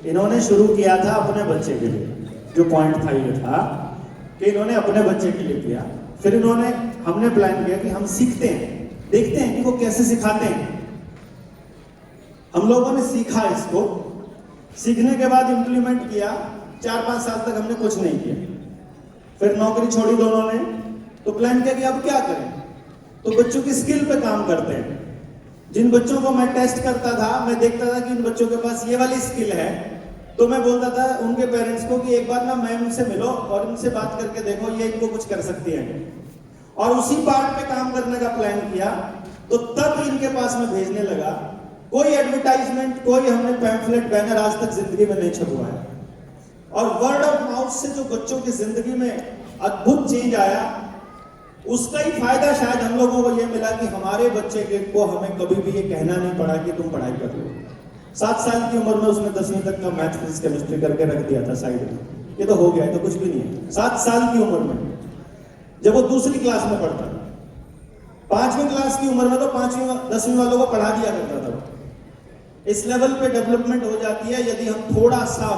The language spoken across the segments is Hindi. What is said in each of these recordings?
इन्होंने शुरू किया था अपने बच्चे के लिए। जो पॉइंट था ये था कि इन्होंने अपने बच्चे के लिए किया। फिर हमने प्लान किया कि हम सीखते हैं, देखते हैं कि वो कैसे सिखाते हैं। हम लोगों ने सीखा इसको, सीखने के बाद इंप्लीमेंट किया। 4-5 साल तक हमने कुछ नहीं किया। फिर नौकरी छोड़ी दोनों ने, तो प्लान किया कि अब क्या करें। तो बच्चों की स्किल पे काम करते हैं। जिन बच्चों को मैं टेस्ट करता था, मैं देखता था कि इन बच्चों के पास ये वाली स्किल है, तो मैं बोलता था उनके पेरेंट्स को कि एक बार ना मैम से मिलो और इनसे बात करके देखो, ये इनको कुछ कर सकती है। और उसी पार्ट पे काम करने का प्लान किया। तो तब इनके पास मैं भेजने लगा। कोई एडवर्टाइजमेंट, कोई हमने पैम्फलेट, बैनर आज तक जिंदगी में नहीं छपवाया। और वर्ड ऑफ माउथ से जो बच्चों की जिंदगी में अद्भुत चेंज आया, उसका ही फायदा शायद हम लोगों को ये मिला कि हमारे बच्चे को हमें कभी भी ये कहना नहीं पड़ा कि तुम पढ़ाई कर लो। 7 साल की उम्र में उसने 10वीं तक का मैथ, फिजिक्स, केमिस्ट्री करके रख दिया था साइड में। ये तो हो गया, तो कुछ भी नहीं है। 7 साल की उम्र में, जब वो दूसरी क्लास में पढ़ता था। 5वीं क्लास की उम्र में तो 5वीं 10वीं वालों को पढ़ा दिया करता था। इस लेवल पे डेवलपमेंट हो जाती है यदि हम थोड़ा सा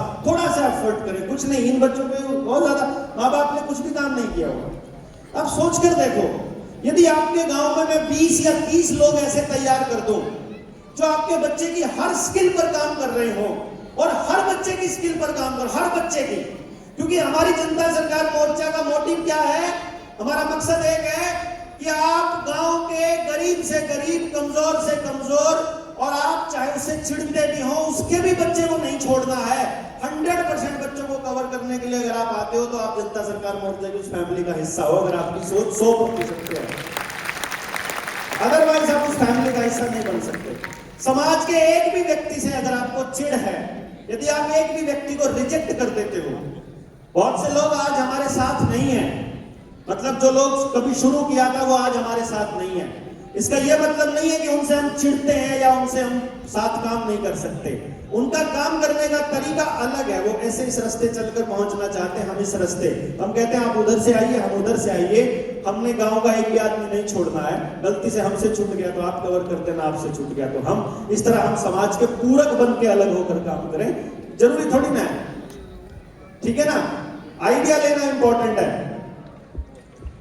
एफर्ट करें। कुछ नहीं, इन बच्चों पे बहुत ज्यादा माँ बाप ने कुछ भी काम नहीं किया होगा। अब सोच कर देखो, यदि आपके गांव में मैं 20 या 30 लोग ऐसे तैयार कर दूं जो आपके बच्चे की हर स्किल पर काम कर रहे हो, और हर बच्चे की स्किल पर काम कर, हर बच्चे की। क्योंकि हमारी जनता सरकार मोर्चा का मोटिव क्या है? हमारा मकसद एक है कि आप गांव के गरीब से गरीब, कमजोर से कमजोर, और आप चाहे उससे चिढ़ते भी हो, उसके भी बच्चे को नहीं छोड़ना है। 100% बच्चों को कवर करने के लिए अगर आप आते हो तो आप जनता सरकार मोर्चा की उस फैमिली का हिस्सा हो। अगर आपकी सोच 100% है, अदरवाइज आप उस फैमिली का हिस्सा नहीं बन सकते। समाज के एक भी व्यक्ति से अगर आपको चिढ़ है, यदि आप एक भी व्यक्ति को रिजेक्ट कर देते हो, बहुत से लोग आज हमारे साथ नहीं है। मतलब जो लोग कभी शुरू किया था वो आज हमारे साथ नहीं है। इसका यह मतलब नहीं है कि उनसे हम चिढ़ते हैं या उनसे हम साथ काम नहीं कर सकते। उनका काम करने का तरीका अलग है। वो ऐसे इस रास्ते चलकर पहुंचना चाहते हैं, हम इस रास्ते। हम कहते हैं आप उधर से आइए, हम उधर से आइए। हमने गांव का एक भी आदमी नहीं छोड़ना है। गलती से हमसे छूट गया तो आप कवर करते ना, आपसे छूट गया तो हम। इस तरह हम समाज के पूरक बन के अलग होकर काम करें। जरूरी थोड़ी ना है, ठीक है ना? आइडिया लेना इंपॉर्टेंट है।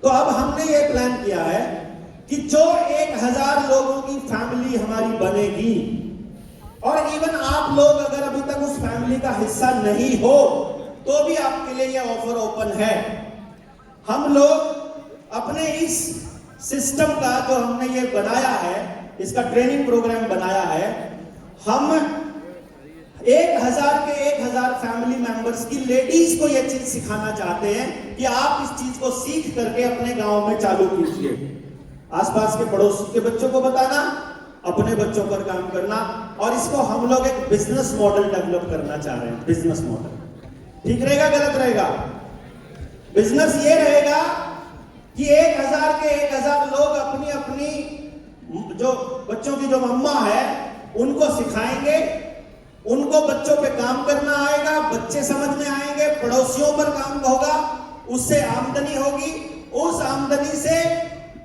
तो अब हमने ये प्लान किया है कि जो 1000 लोगों की फैमिली हमारी बनेगी, और इवन आप लोग अगर अभी तक उस फैमिली का हिस्सा नहीं हो तो भी आपके लिए यह ऑफर ओपन है। हम लोग अपने इस सिस्टम का जो हमने ये बनाया है, इसका ट्रेनिंग प्रोग्राम बनाया है, हम 1000 के 1000 फैमिली मेंबर्स की लेडीज को यह चीज सिखाना चाहते हैं कि आप इस चीज को सीख करके अपने गांव में चालू कीजिए। आसपास के पड़ोस के बच्चों को बताना, अपने बच्चों पर काम करना, और इसको हम लोग एक बिजनेस मॉडल डेवलप करना चाह रहे हैं। बिजनेस मॉडल ठीक रहेगा, गलत रहेगा? बिजनेस ये रहेगा कि 1000 के 1000 लोग अपनी अपनी जो बच्चों की जो मम्मा है उनको सिखाएंगे। उनको बच्चों पे काम करना आएगा, बच्चे समझ में आएंगे, पड़ोसियों पर काम होगा, उससे आमदनी होगी। उस आमदनी से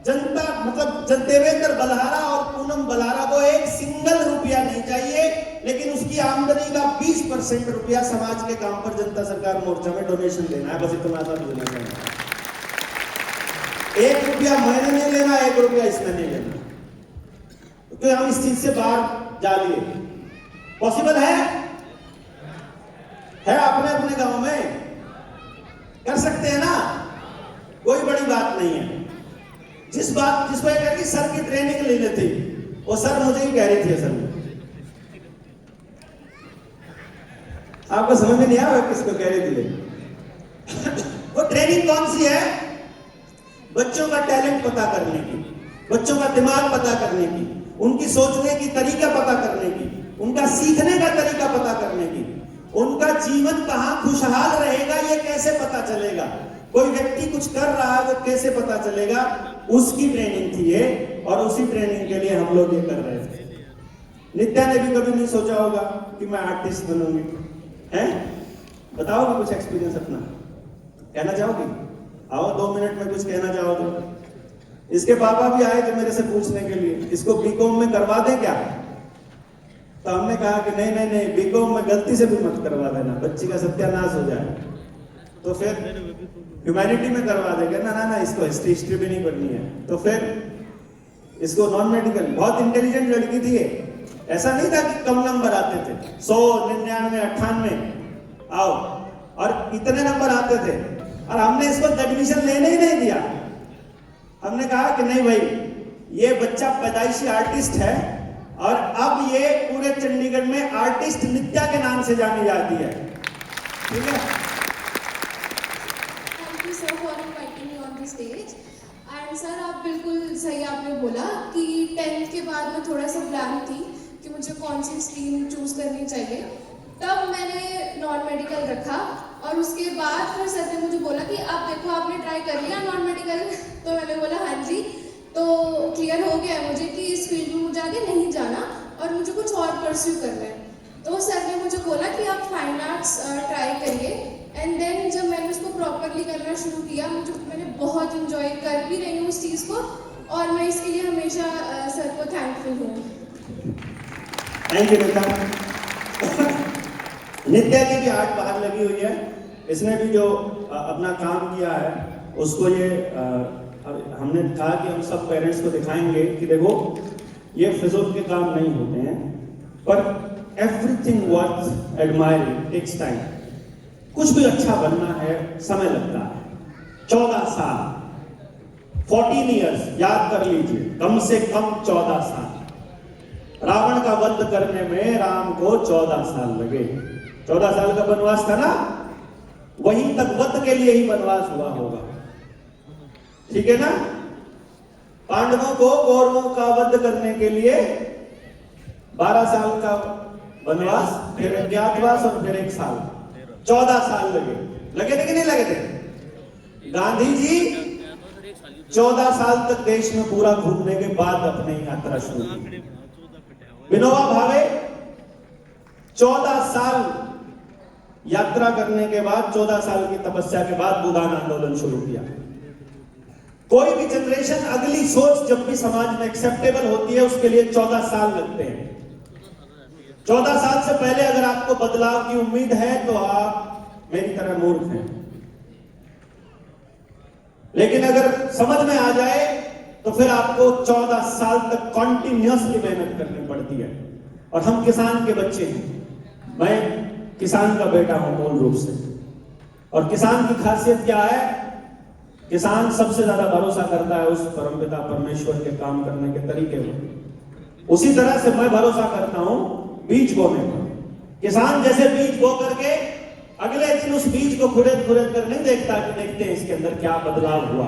जनता, मतलब देवेंद्र बलहारा और पूनम बलहारा को एक सिंगल रुपया नहीं चाहिए, लेकिन उसकी आमदनी का 20% रुपया समाज के काम पर जनता सरकार मोर्चा में डोनेशन देना है। बस इतना सा देना चाहिए। 1 रुपया मैंने नहीं लेना, 1 रुपया इसने नहीं लेना। तो हम इस चीज से बाहर जा लिए। पॉसिबल है अपने अपने गांव में कर सकते हैं ना? कोई बड़ी बात नहीं है। जिस पर कह रही सर की ट्रेनिंग ले लेते, वो सर मुझे ही कह रही थी असल में। आपको समझ में नहीं आया किसको कह रही थी? वो ट्रेनिंग कौन सी है? बच्चों का टैलेंट पता करने की, बच्चों का दिमाग पता करने की, उनकी सोचने की तरीका पता करने की, उनका सीखने का तरीका पता करने की, उनका जीवन कहां खुशहाल रहेगा ये कैसे पता चलेगा, कोई व्यक्ति कुछ कर रहा है वो कैसे पता चलेगा, उसकी ट्रेनिंग थी ये। और उसी ट्रेनिंग के लिए हम लोग ये कर रहे थे। नित्या ने भी कभी नहीं सोचा होगा कि मैं आर्टिस्ट बनूंगी, हैं? बताओगे कुछ एक्सपीरियंस अपना? कहना चाहोगी? आओ 2 मिनट में कुछ कहना चाहो तो। इसके पापा भी आए थे मेरे से पूछने के लिए, इसको बीकॉम में करवा दें क्या? तो हमने कहा कि नहीं नहीं नहीं, बीकॉम में गलती से भी मत करवा देना, बच्ची का सत्यानाश हो जाए। तो फिर ह्यूमैनिटी में करवा देंगे ना, ना ना इसको हिस्ट्री भी नहीं पढ़नी है। तो फिर इसको नॉन मेडिकल, बहुत इंटेलिजेंट लड़की थी ये, ऐसा नहीं था कि कम नंबर आते थे, 100, 99, 98 आओ, और इतने नंबर आते थे, और हमने इसको एडमिशन लेने ही नहीं दिया। हमने कहा कि नहीं भाई, ये बच्चा पैदाइशी आर्टिस्ट है, और अब ये पूरे चंडीगढ़ में आर्टिस्ट नित्या के नाम से जानी जाती है, ठीक है। Thank you sir for inviting me on the stage. And sir आप बिल्कुल सही आपने बोला कि 10th के बाद मैं थोड़ा सा ब्लैंक थी कि मुझे कौन सी स्ट्रीम चूज करनी चाहिए। तब मैंने नॉन मेडिकल रखा, और उसके बाद फिर सर ने मुझे बोला कि अब देखो आपने ट्राई कर लिया नॉन मेडिकल, तो मैंने बोला हाँ जी, तो क्लियर हो गया है मुझे कि इस फील्ड में मुझे आगे नहीं जाना और मुझे कुछ और परस्यू करना है। तो सर ने मुझे बोला कि आप फाइन आर्ट्स ट्राई करिए। एंड देन जब मैंने उसको प्रॉपरली करना शुरू किया, मैंने बहुत इंजॉय कर भी रही हूँ उस चीज़ को, और मैं इसके लिए हमेशा सर को थैंकफुल हूँ। थैंक यू बेटा। नित्या की भी आर्ट बाहर लगी हुई है, इसने भी जो अपना काम किया है उसको ये हमने कहा कि हम सब पेरेंट्स को दिखाएंगे कि देखो ये फिजूल के काम नहीं होते हैं, पर everything worth admiring takes time. कुछ भी अच्छा बनना है समय लगता है। 14 साल 14 इयर्स याद कर लीजिए, कम से कम 14 साल। रावण का वध करने में राम को 14 साल लगे। 14 साल का वनवास था ना, वहीं तक वध के लिए ही वनवास हुआ होगा, ठीक है ना। पांडवों को कौरवों का वध करने के लिए 12 साल का वनवास, फिर अज्ञातवास, और फिर 1 साल, 14 साल लगे थे कि नहीं लगे थे। गांधी जी 14 साल तक देश में पूरा घूमने के बाद अपनी यात्रा शुरू की। विनोबा भावे 14 साल यात्रा करने के बाद, 14 साल की तपस्या के बाद भूदान आंदोलन शुरू किया। कोई भी जनरेशन, अगली सोच जब भी समाज में एक्सेप्टेबल होती है, उसके लिए 14 साल लगते हैं। 14 साल से पहले अगर आपको बदलाव की उम्मीद है तो आप मेरी तरह मूर्ख हैं। लेकिन अगर समझ में आ जाए तो फिर आपको 14 साल तक कॉन्टिन्यूसली मेहनत करनी पड़ती है। और हम किसान के बच्चे हैं, मैं किसान का बेटा हूं मूल रूप से। और किसान की खासियत क्या है? किसान सबसे ज्यादा भरोसा करता है उस परमपिता परमेश्वर के काम करने के तरीके में। उसी तरह से मैं भरोसा करता हूं बीज बोने पर। किसान जैसे बीज बो करके अगले दिन उस बीज को खुरेद खुरेद कर नहीं देखता कि देखते हैं इसके अंदर क्या बदलाव हुआ।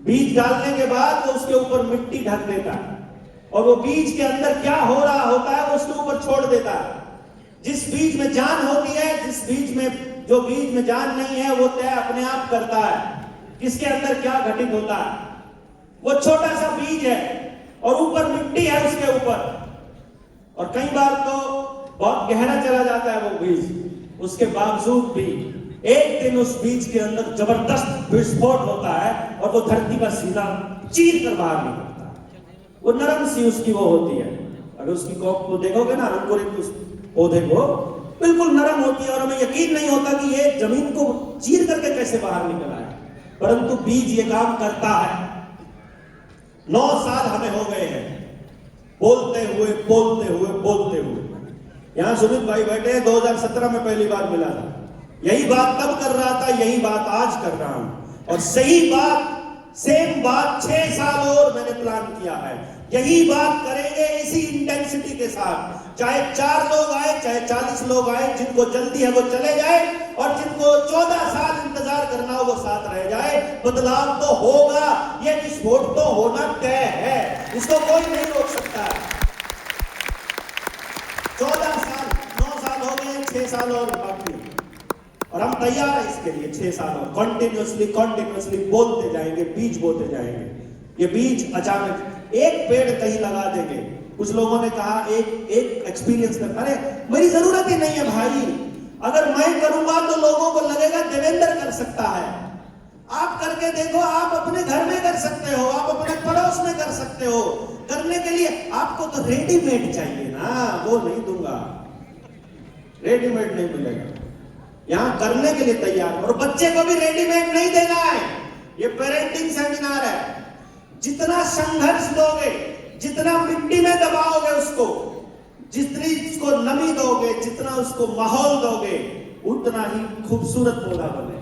बीज डालने के बाद वो उसके ऊपर मिट्टी ढक देता है, और वो बीज के अंदर क्या हो रहा होता है वो उसके ऊपर छोड़ देता है। जिस बीज में जान होती है, जिस बीज में, जो बीज में जान नहीं है, वो तय अपने आप करता है किसके अंदर क्या घटित होता है। वो छोटा सा बीज है और ऊपर मिट्टी है उसके ऊपर, और कई बार तो बहुत गहरा चला जाता है वो बीज। उसके बावजूद भी एक दिन उस बीज के अंदर जबरदस्त विस्फोट होता है और वो धरती का सीना चीर कर बाहर निकलता है। वो नरम सी उसकी वो होती है। अगर उसकी कोप को देखोगे ना, अंकुरित उस पौधे को, बिल्कुल नरम होती है, और हमें यकीन नहीं होता कि ये जमीन को चीर करके कैसे बाहर निकला है। परंतु बीज ये काम करता है। 9 साल हमें हो गए हैं बोलते हुए बोलते हुए बोलते हुए। यहां सुमित भाई बैठे, 2017 में पहली बार मिला था। यही बात तब कर रहा था, यही बात आज कर रहा हूं, और सही बात, सेम बात 6 साल और मैंने प्लान किया है। यही बात करेंगे इसी इंटेंसिटी के साथ, चाहे 4 लोग आए, चाहे 40 लोग आए। जिनको जल्दी है वो चले जाए, और जिनको 14 साल इंतजार करना हो वो साथ रह जाए। बदलाव तो होगा, ये विस्फोट तो होना तय है, इसको कोई नहीं रोक सकता। 14 साल, 9 साल हो गए, 6 साल और बाकी, और हम तैयार हैं इसके लिए। 6 साल और कंटिन्यूसली बोलते जाएंगे, बीज बोते जाएंगे। ये बीज अचानक एक पेड़ कहीं लगा देंगे। कुछ लोगों ने कहा एक एक्सपीरियंस कर, अरे मेरी जरूरत ही नहीं है भाई, अगर मैं करूंगा तो लोगों को लगेगा देवेंद्र कर सकता है। आप करके देखो, आप अपने घर में कर सकते हो, आप अपने पड़ोस में कर सकते हो। करने के लिए आपको तो रेडीमेड चाहिए ना, वो नहीं दूंगा, रेडीमेड नहीं मिलेगा। यहां करने के लिए तैयार, और बच्चे को भी रेडीमेड नहीं देना है। ये पेरेंटिंग सेमिनार है। जितना संघर्ष दोगे, जितना मिट्टी में दबाओगे उसको, जितनी उसको नमी दोगे, जितना उसको माहौल दोगे, उतना ही खूबसूरत पौधा बने।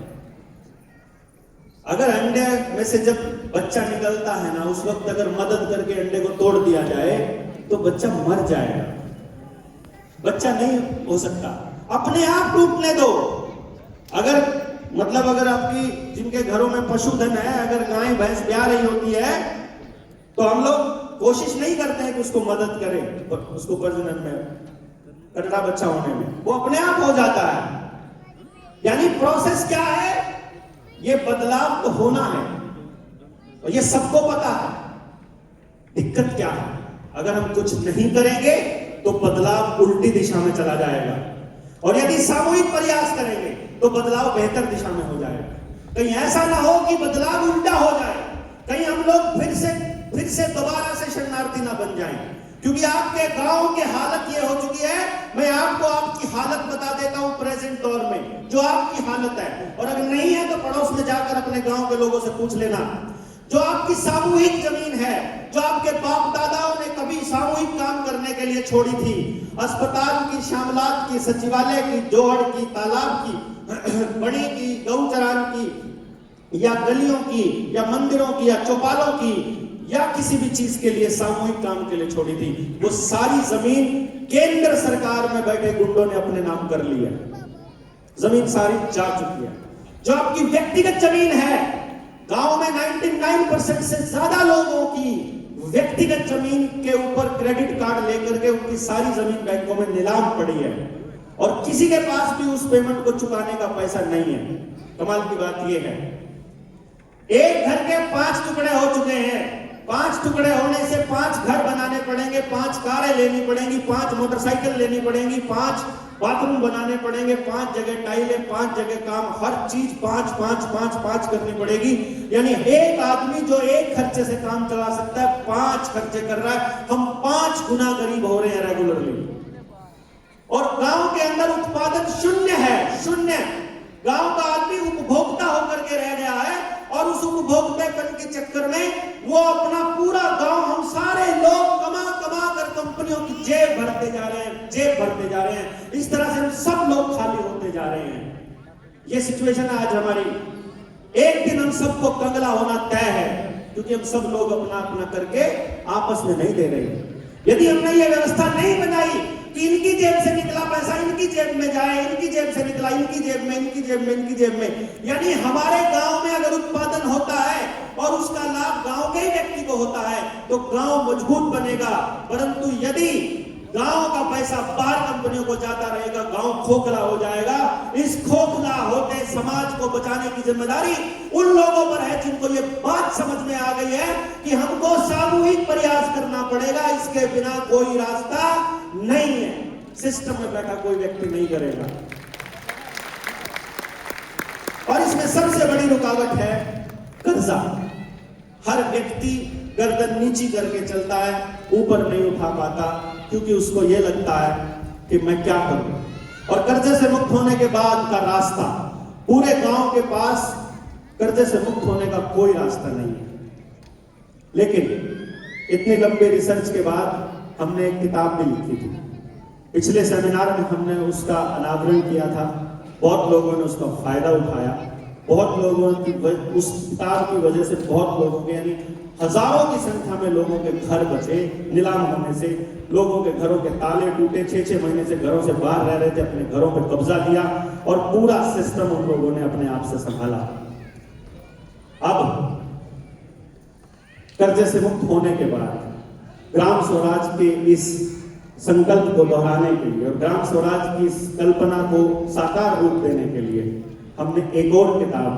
अगर अंडे में से जब बच्चा निकलता है ना, उस वक्त अगर मदद करके अंडे को तोड़ दिया जाए तो बच्चा मर जाएगा, बच्चा नहीं हो सकता। अपने आप टूटने दो। अगर आपकी जिनके घरों में पशुधन है, अगर गाय भैंस ब्याह रही होती है तो हम लोग कोशिश नहीं करते हैं कि उसको मदद करें, उसको प्रजनन में, कटड़ा बच्चा होने में, वो अपने आप हो जाता है। यानी प्रोसेस क्या है? ये बदलाव तो होना है और ये सबको पता है। दिक्कत क्या है? अगर हम कुछ नहीं करेंगे तो बदलाव उल्टी दिशा में चला जाएगा, और यदि सामूहिक प्रयास करेंगे तो बदलाव बेहतर दिशा में हो जाएगा। कहीं ऐसा ना हो कि बदलाव उल्टा हो जाए, कहीं हम लोग फिर से दोबारा से शरणार्थी ना बन जाएं। क्योंकि आपके गांव की हालत ये हो चुकी है। मैं आपको आपकी हालत बता देता हूं प्रेजेंट दौर में, जो आपकी हालत है, और अगर नहीं है तो पड़ोस में जाकर अपने गांव के लोगों से पूछ लेना। जो आपकी सामूहिक जमीन है, जो आपके बाप दादाओं ने कभी सामूहिक काम करने के लिए छोड़ी थी, अस्पताल की, शामलात की, सचिवालय की, जोहड़ की, तालाब की, बड़ी की, गौचरान की, या गलियों की, या मंदिरों की, या चौपालों की, या किसी भी चीज के लिए सामूहिक काम के लिए छोड़ी थी, वो सारी जमीन केंद्र सरकार में बैठे गुंडों ने अपने नाम कर ली है। जमीन सारी जा चुकी है। जो आपकी व्यक्तिगत जमीन है, गांव में 99% से ज्यादा लोगों की व्यक्तिगत जमीन के ऊपर क्रेडिट कार्ड लेकर के उनकी सारी जमीन बैंकों में नीलाम पड़ी है, और किसी के पास भी उस पेमेंट को चुकाने का पैसा नहीं है। कमाल की बात यह है, एक घर के 5 टुकड़े हो चुके हैं। 5 टुकड़े होने से 5 घर बनाने पड़ेंगे, 5 कारें लेनी पड़ेंगी, 5 मोटरसाइकिल लेनी पड़ेंगी, 5 बाथरूम बनाने पड़ेंगे, 5 जगह टाइलें, 5 जगह काम, हर चीज 5 करनी पड़ेगी। यानी एक आदमी जो एक खर्चे से काम चला सकता है, 5 खर्चे कर रहा है। हम 5 गुना गरीब हो रहे हैं रेगुलरली। और गांव के अंदर उत्पादन शून्य है, शून्य। गांव का आदमी उपभोक्ता होकर के रह गया है, और उस उपभोक्तापन के चक्कर में वो अपना पूरा गांव, हम सारे लोग कमा कर कंपनियों की जेब भरते जा रहे हैं। इस तरह से हम सब लोग खाली होते जा रहे हैं। ये सिचुएशन है आज हमारी। एक दिन हम सबको कंगला होना तय है, क्योंकि हम सब लोग अपना अपना करके आपस में नहीं दे रहे। यदि हमने ये व्यवस्था नहीं बनाई कि इनकी जेब से निकला पैसा इनकी जेब में जाए, इनकी जेब से निकला इनकी जेब में, इनकी जेब में, इनकी जेब में, यानी हमारे गांव में अगर उत्पादन होता है और उसका लाभ गांव के व्यक्ति को होता है तो गांव मजबूत बनेगा। परंतु यदि गांव का पैसा बाहर कंपनियों को जाता रहेगा, गांव खोखला हो जाएगा। इस खोखला होते समाज को बचाने की जिम्मेदारी उन लोगों पर है जिनको ये बात समझ में आ गई है कि हमको सामूहिक प्रयास करना पड़ेगा, इसके बिना कोई रास्ता नहीं है। सिस्टम में बैठा कोई व्यक्ति नहीं करेगा। और इसमें सबसे बड़ी रुकावट है कर्जा। हर व्यक्ति गर्दन नीची करके चलता है, ऊपर नहीं उठा पाता, क्योंकि उसको यह लगता है कि मैं क्या करूं। और कर्जे से मुक्त होने के बाद का रास्ता, पूरे गांव के पास कर्जे से मुक्त होने का कोई रास्ता नहीं है। लेकिन इतने लंबे रिसर्च के बाद हमने एक किताब भी लिखी थी। पिछले सेमिनार में हमने उसका अनावरण किया था। बहुत लोगों ने उसका फायदा उठाया। बहुत लोगों की उस किताब की वजह से बहुत लोगों के, यानी हजारों की संख्या में लोगों के घर बचे नीलाम होने से। लोगों के घरों के ताले टूटे, 6-6 महीने से घरों से बाहर रह रहे थे, अपने घरों पर कब्जा किया और पूरा सिस्टम उन लोगों ने अपने आप से संभाला। अब कर्जे से मुक्त होने के बाद ग्राम स्वराज के इस संकल्प को दोहराने के लिए और ग्राम स्वराज की इस कल्पना को साकार रूप देने के लिए हमने एक और किताब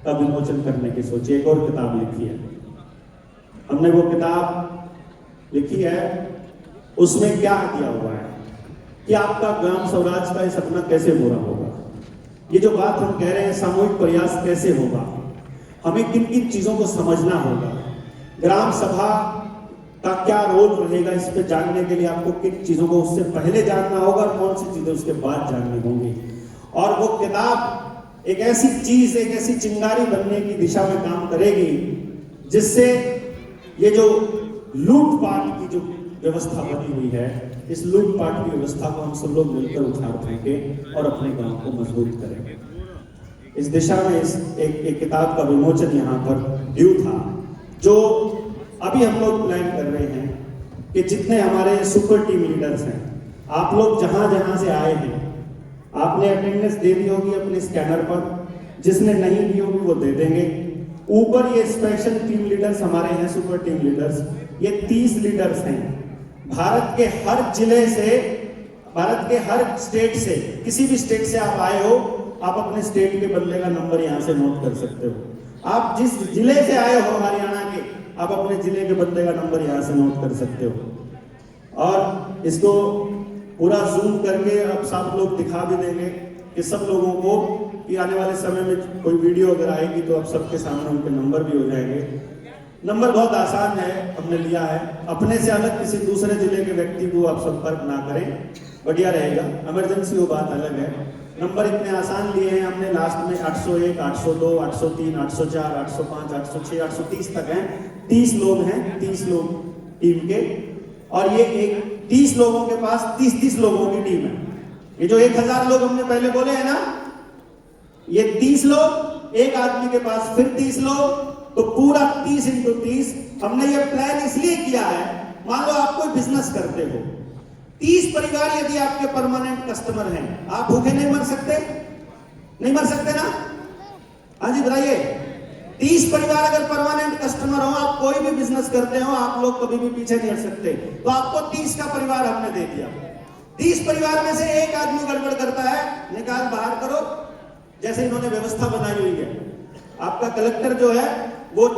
का विमोचन करने की सोची, एक और किताब लिखी है। हमने वो किताब लिखी है, उसमें क्या किया हुआ है कि आपका ग्राम स्वराज का ये सपना कैसे पूरा होगा। ये जो बात हम कह रहे हैं सामूहिक प्रयास कैसे होगा, हमें किन किन चीजों को समझना होगा। ग्राम सभा का क्या रोल रहेगा, इस पे जानने के लिए आपको किन चीजों को उससे पहले जानना होगा और कौन सी चीजें उसके बाद जाननी होंगी। और वो किताब एक ऐसी चीज, एक ऐसी चिंगारी बनने की दिशा में काम करेगी जिससे ये जो लूटपाट की जो व्यवस्था बनी हुई है, इस लूटपाट की व्यवस्था को हम सब लोग मिलकर उखाड़ फेंकें और अपने गांव को मजबूत करेंगे। इस दिशा में एक किताब का विमोचन यहाँ पर ड्यू था, जो अभी हम लोग प्लान कर रहे हैं कि जितने हमारे सुपर टीम लीडर्स हैं, आप लोग जहां जहां से आए हैं, आपने अटेंडेंस दे दी होगी अपने स्कैनर पर, जिसने नहीं दी होगी वो दे देंगे। ऊपर ये स्पेशल टीम लीडर्स हमारे हैं, सुपर टीम लीडर्स, ये 30 लीडर्स हैं। भारत के हर जिले से, भारत के हर स्टेट से, किसी भी स्टेट से आप आए हो, आप अपने स्टेट के बंदे का नंबर यहाँ से नोट कर सकते हो। आप जिस जिले से आए हो हरियाणा के, आप अपने जिले के बंदे का नंबर यहाँ से नोट कर सकते हो। और इसको पूरा जूम करके अब सब लोग दिखा भी देंगे कि सब लोगों को, कि आने वाले समय में कोई वीडियो अगर आएगी तो अब सबके सामने उनके नंबर भी हो जाएंगे। नंबर बहुत आसान है, हमने लिया है। अपने से अलग किसी दूसरे जिले के व्यक्ति को आप संपर्क ना करें, बढ़िया रहेगा। इमरजेंसी वो बात अलग है। नंबर इतने आसान लिए हैं हमने, लास्ट में 801, 802, 803, 804, 805, 806, 830 तक हैं। 30 लोग हैं, 30 लोग टीम के, और ये एक 30 लोगों के पास 30 लोगों की टीम है। ये जो 1000 लोग हमने पहले बोले हैं ना, ये 30 लोग, एक आदमी के पास फिर 30 लोग, तो पूरा 30 × 30। हमने ये प्लान इसलिए किया है, मान लो आप कोई बिजनेस करते हो, 30 परिवार यदि आपके परमानेंट कस्टमर हैं, आप भूखे नहीं मर सकते? नहीं मर सकते ना? हाँ जी बताइए। 30 परिवार अगर परमानेंट कस्टमर हो, आप कोई भी बिजनेस करते हो, आप लोग कभी भी पीछे नहीं हट सकते। तो आपको 30 का परिवार हमने दे दिया। 30 परिवार में से एक आदमी गड़बड़ करता है, निकाल बाहर करो, जैसे इन्होंने व्यवस्था बनाई हुई है। आपका कलेक्टर जो है वो